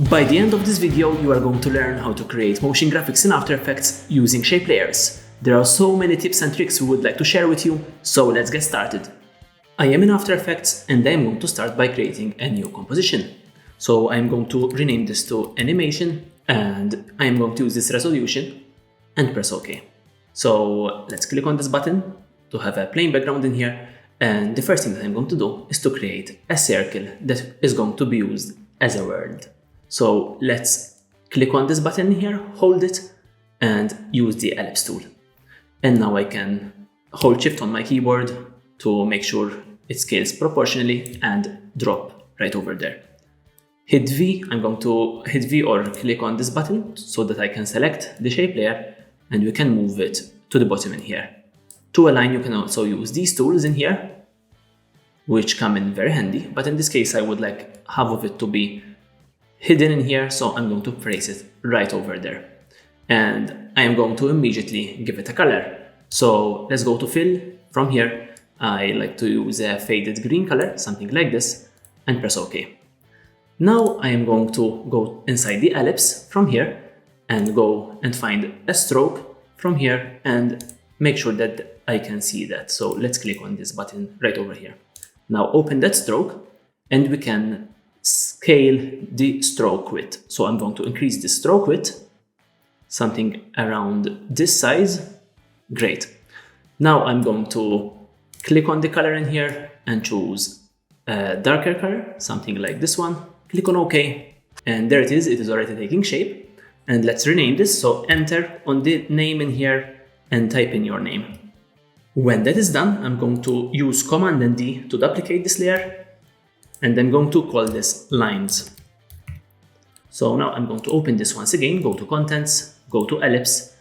By the end of this video, you are going to learn how to create motion graphics in After Effects using shape layers. There are so many tips and tricks we would like to share with you, so let's get started. I am in After Effects and I am going to start by creating a new composition. So I am going to rename this to Animation and I am going to use this resolution and press OK. So let's click on this button to have a plain background in here, and the first thing that I'm going to do is to create a circle that is going to be used as a world. So let's click on this button here, hold it, and use the ellipse tool. And now I can hold Shift on my keyboard to make sure it scales proportionally and drop right over there. Hit V, I'm going to hit V or click on this button so that I can select the shape layer and we can move it to the bottom in here. To align, you can also use these tools in here, which come in very handy, but in this case I would like half of it to be hidden in here, so I'm going to place it right over there. And I am going to immediately give it a color. So let's go to Fill. From here, I like to use a faded green color, something like this, and press OK. Now I am going to go inside the ellipse from here and go and find a stroke from here and make sure that I can see that. So let's click on this button right over here. Now open that stroke and we can scale the stroke width. So I'm going to increase the stroke width, something around this size. Great. Now I'm going to click on the color in here and choose a darker color, something like this one. Click on OK, and there it is already taking shape. And let's rename this. So enter on the name in here and type in your name. When that is done, I'm going to use Command and D to duplicate this layer. And I'm going to call this lines. So now I'm going to open this once again, go to contents, go to ellipse.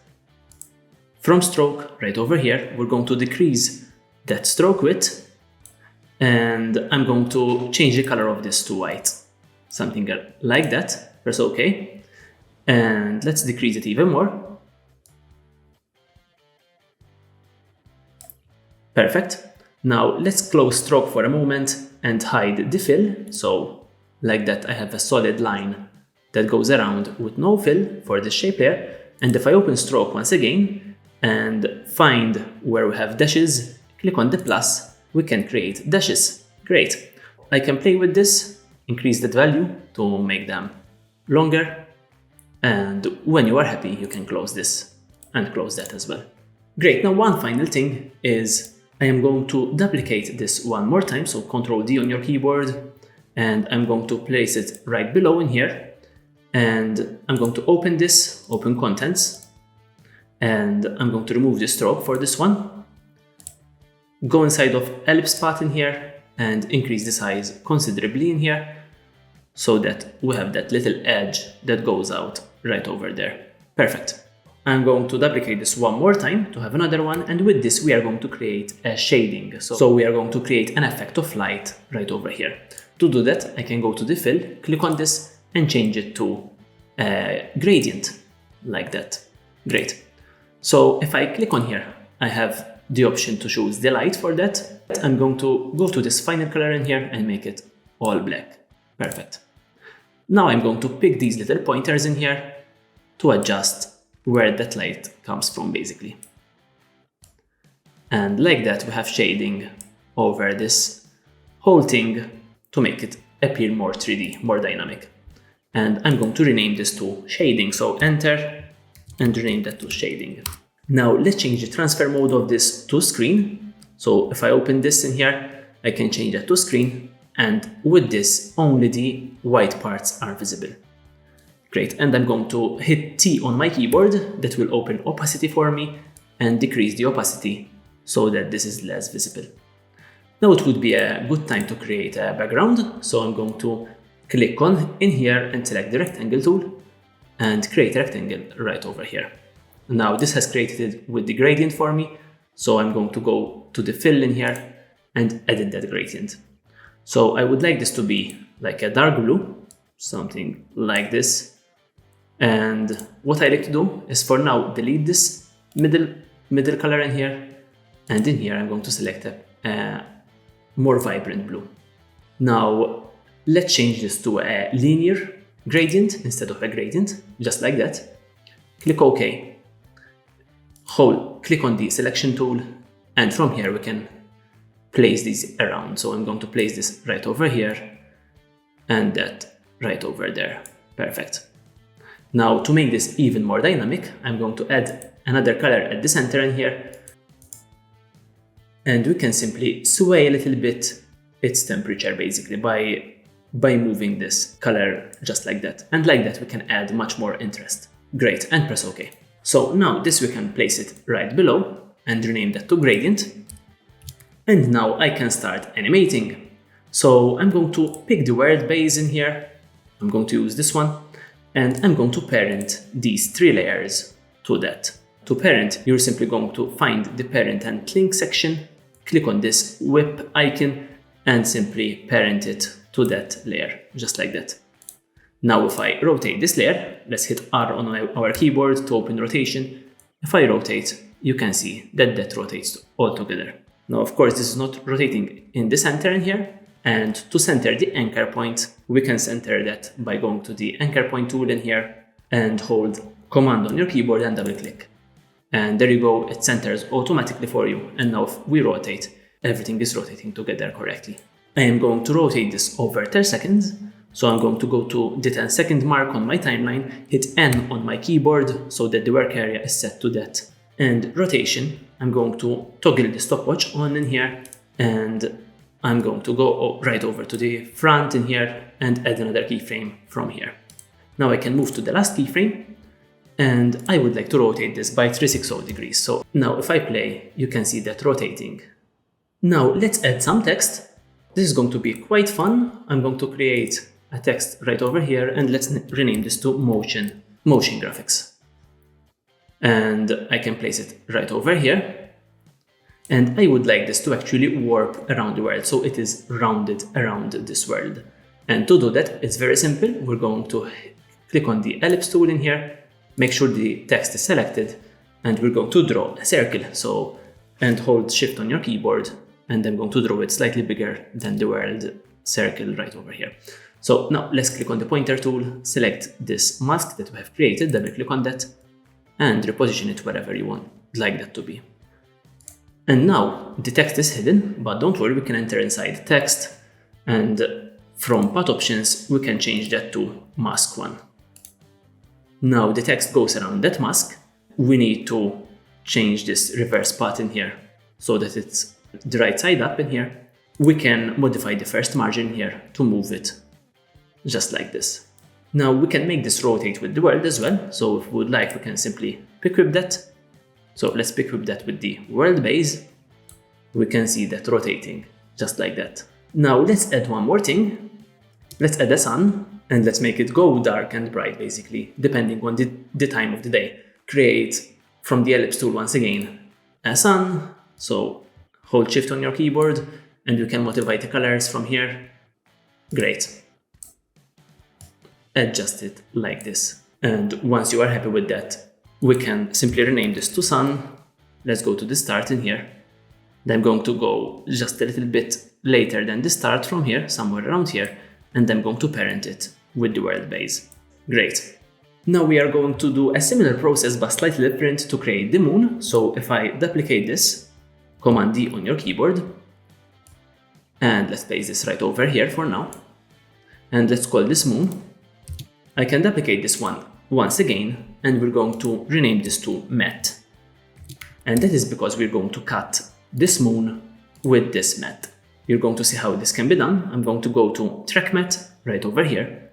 From stroke, right over here, we're going to decrease that stroke width. And I'm going to change the color of this to white. Something like that. Press OK. And let's decrease it even more. Perfect. Now let's close stroke for a moment and hide the fill. So like that, I have a solid line that goes around with no fill for the shape layer. And if I open stroke once again and find where we have dashes, click on the plus, we can create dashes. Great. I can play with this, increase that value to make them longer. And when you are happy, you can close this and close that as well. Great. Now one final thing is I am going to duplicate this one more time, so Ctrl D on your keyboard, and I'm going to place it right below in here. And I'm going to open this, open contents, and I'm going to remove the stroke for this one. Go inside of ellipse path in here and increase the size considerably in here so that we have that little edge that goes out right over there. Perfect. I'm going to duplicate this one more time to have another one, and with this we are going to create a shading. So we are going to create an effect of light right over here. To do that, I can go to the fill, click on this and change it to a gradient like that. Great. So if I click on here, I have the option to choose the light for that. I'm going to go to this final color in here and make it all black. Perfect. Now I'm going to pick these little pointers in here to adjust where that light comes from, basically. And like that, we have shading over this whole thing to make it appear more 3D, more dynamic. And I'm going to rename this to shading. So enter and rename that to shading. Now let's change the transfer mode of this to screen. So if I open this in here, I can change that to screen. And with this, only the white parts are visible. Great, and I'm going to hit T on my keyboard. That will open opacity for me and decrease the opacity so that this is less visible. Now it would be a good time to create a background. So I'm going to click on in here and select the rectangle tool and create a rectangle right over here. Now this has created it with the gradient for me. So I'm going to go to the fill in here and edit that gradient. So I would like this to be like a dark blue, something like this. And what I like to do is for now delete this middle color in here, and in here I'm going to select a more vibrant blue. Now let's change this to a linear gradient instead of a gradient, just like that. Click OK. Click on the selection tool, and from here we can place these around. So I'm going to place this right over here and that right over there. Perfect. Now to make this even more dynamic, I'm going to add another color at the center in here, and we can simply sway a little bit its temperature basically by moving this color just like that. And like that we can add much more interest. Great, and press OK. So now this we can place it right below and rename that to gradient. And now I can start animating. So I'm going to pick the world base in here. I'm going to use this one, and I'm going to parent these 3 layers to that. To parent, you're simply going to find the parent and link section, click on this whip icon, and simply parent it to that layer, just like that. Now if I rotate this layer, let's hit R on our keyboard to open rotation. If I rotate, you can see that that rotates all together. Now of course this is not rotating in the center in here, and to center the anchor point, we can center that by going to the anchor point tool in here and hold Command on your keyboard and double click. And there you go, it centers automatically for you. And now if we rotate, everything is rotating together correctly. I am going to rotate this over 10 seconds. So I'm going to go to the 10-second mark on my timeline, hit N on my keyboard so that the work area is set to that. And rotation, I'm going to toggle the stopwatch on in here, and I'm going to go right over to the front in here and add another keyframe from here. Now I can move to the last keyframe, and I would like to rotate this by 360 degrees. So now if I play, you can see that rotating. Now let's add some text. This is going to be quite fun. I'm going to create a text right over here, and let's rename this to motion graphics. And I can place it right over here. And I would like this to actually warp around the world, so it is rounded around this world. And to do that, it's very simple. We're going to click on the ellipse tool in here, make sure the text is selected, and we're going to draw a circle. And hold Shift on your keyboard, and I'm going to draw it slightly bigger than the world circle right over here. So now let's click on the pointer tool, select this mask that we have created, double click on that, and reposition it wherever you want like that to be. And now the text is hidden, but don't worry, we can enter inside text, and from path options we can change that to mask 1. Now the text goes around that mask. We need to change this reverse path in here so that it's the right side up in here. We can modify the first margin here to move it just like this. Now we can make this rotate with the world as well. So if we would like, we can simply pick whip that. So let's pick whip that with the world base. We can see that rotating just like that. Now let's add one more thing. Let's add a sun, and let's make it go dark and bright basically, depending on the time of the day. Create from the ellipse tool once again a sun. So hold Shift on your keyboard, and you can modify the colors from here. Great. Adjust it like this. And once you are happy with that, we can simply rename this to sun. Let's go to the start in here. Then I'm going to go just a little bit later than the start from here, somewhere around here, and I'm going to parent it with the world base. Great. Now we are going to do a similar process but slightly different to create the moon. So if I duplicate this, Command D on your keyboard, and let's place this right over here for now, and let's call this moon. I can duplicate this one once again, and we're going to rename this to matte. And that is because we're going to cut this moon with this matte. You're going to see how this can be done. I'm going to go to Track Matte right over here,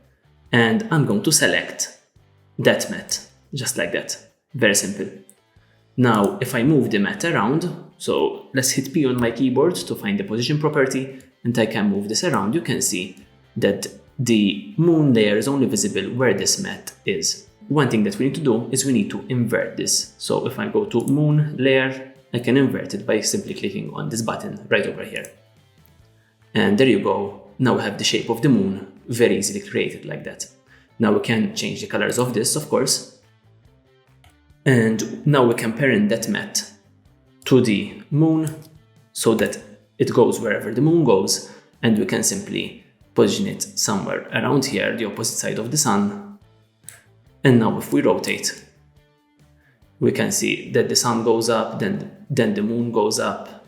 and I'm going to select that matte, just like that. Very simple. Now, if I move the matte around, so let's hit P on my keyboard to find the position property, and I can move this around, you can see that the moon layer is only visible where this matte is. One thing that we need to do is we need to invert this. So if I go to moon layer, I can invert it by simply clicking on this button right over here. And there you go. Now we have the shape of the moon very easily created like that. Now we can change the colors of this, of course. And now we can parent that matte to the moon so that it goes wherever the moon goes, and we can simply position it somewhere around here, the opposite side of the sun. And now if we rotate, we can see that the sun goes up, then the moon goes up,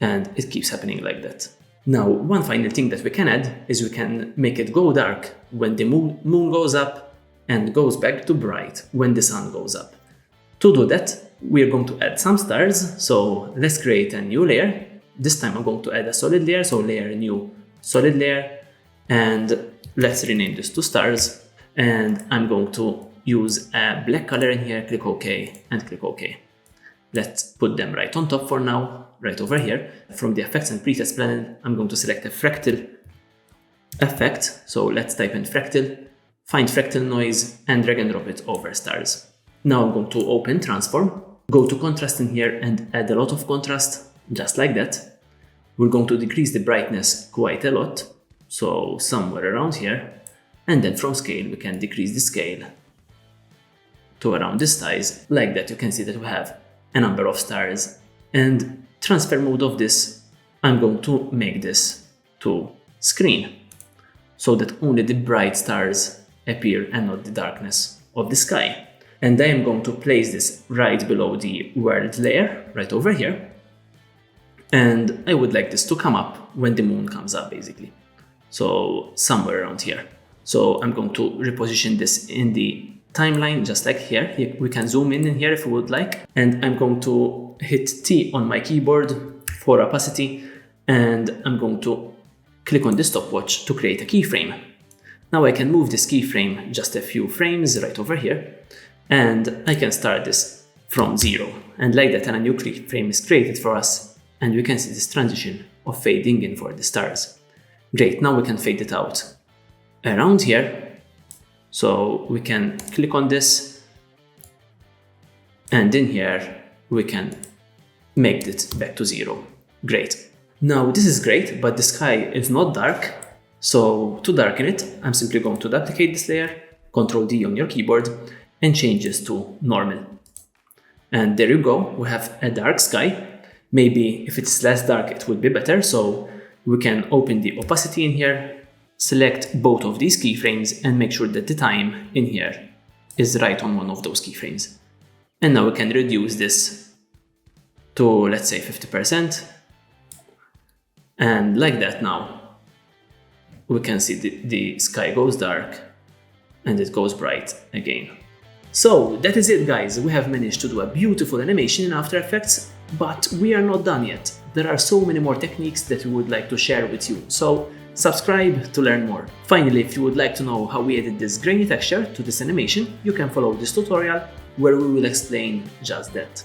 and it keeps happening like that. Now, one final thing that we can add is we can make it go dark when the moon goes up and goes back to bright when the sun goes up. To do that, we're going to add some stars. So let's create a new layer. This time I'm going to add a solid layer, so layer new solid layer, and let's rename this to stars. And I'm going to use a black color in here, click OK, and click OK. Let's put them right on top for now, right over here. From the Effects and Presets panel, I'm going to select a fractal effect. So let's type in fractal, find fractal noise, and drag and drop it over stars. Now I'm going to open transform, go to contrast in here and add a lot of contrast, just like that. We're going to decrease the brightness quite a lot, so somewhere around here. And then from scale, we can decrease the scale to around this size. Like that, you can see that we have a number of stars. And transfer mode of this, I'm going to make this to screen, so that only the bright stars appear and not the darkness of the sky. And I am going to place this right below the world layer, right over here. And I would like this to come up when the moon comes up, basically. So somewhere around here. So I'm going to reposition this in the timeline, just like here. We can zoom in here if we would like. And I'm going to hit T on my keyboard for opacity. And I'm going to click on the stopwatch to create a keyframe. Now I can move this keyframe just a few frames right over here. And I can start this from 0. And like that, a new keyframe is created for us. And we can see this transition of fading in for the stars. Great, now we can fade it out around here. So we can click on this. And in here, we can make it back to 0. Great. Now this is great, but the sky is not dark. So to darken it, I'm simply going to duplicate this layer, Ctrl D on your keyboard, and change this to normal. And there you go, we have a dark sky. Maybe if it's less dark, it would be better. So we can open the opacity in here, select both of these keyframes, and make sure that the time in here is right on one of those keyframes. And now we can reduce this to, let's say, 50%. And like that now, we can see the sky goes dark and it goes bright again. So that is it, guys. We have managed to do a beautiful animation in After Effects, but we are not done yet. There are so many more techniques that we would like to share with you, so subscribe to learn more. Finally, if you would like to know how we added this grainy texture to this animation, you can follow this tutorial where we will explain just that.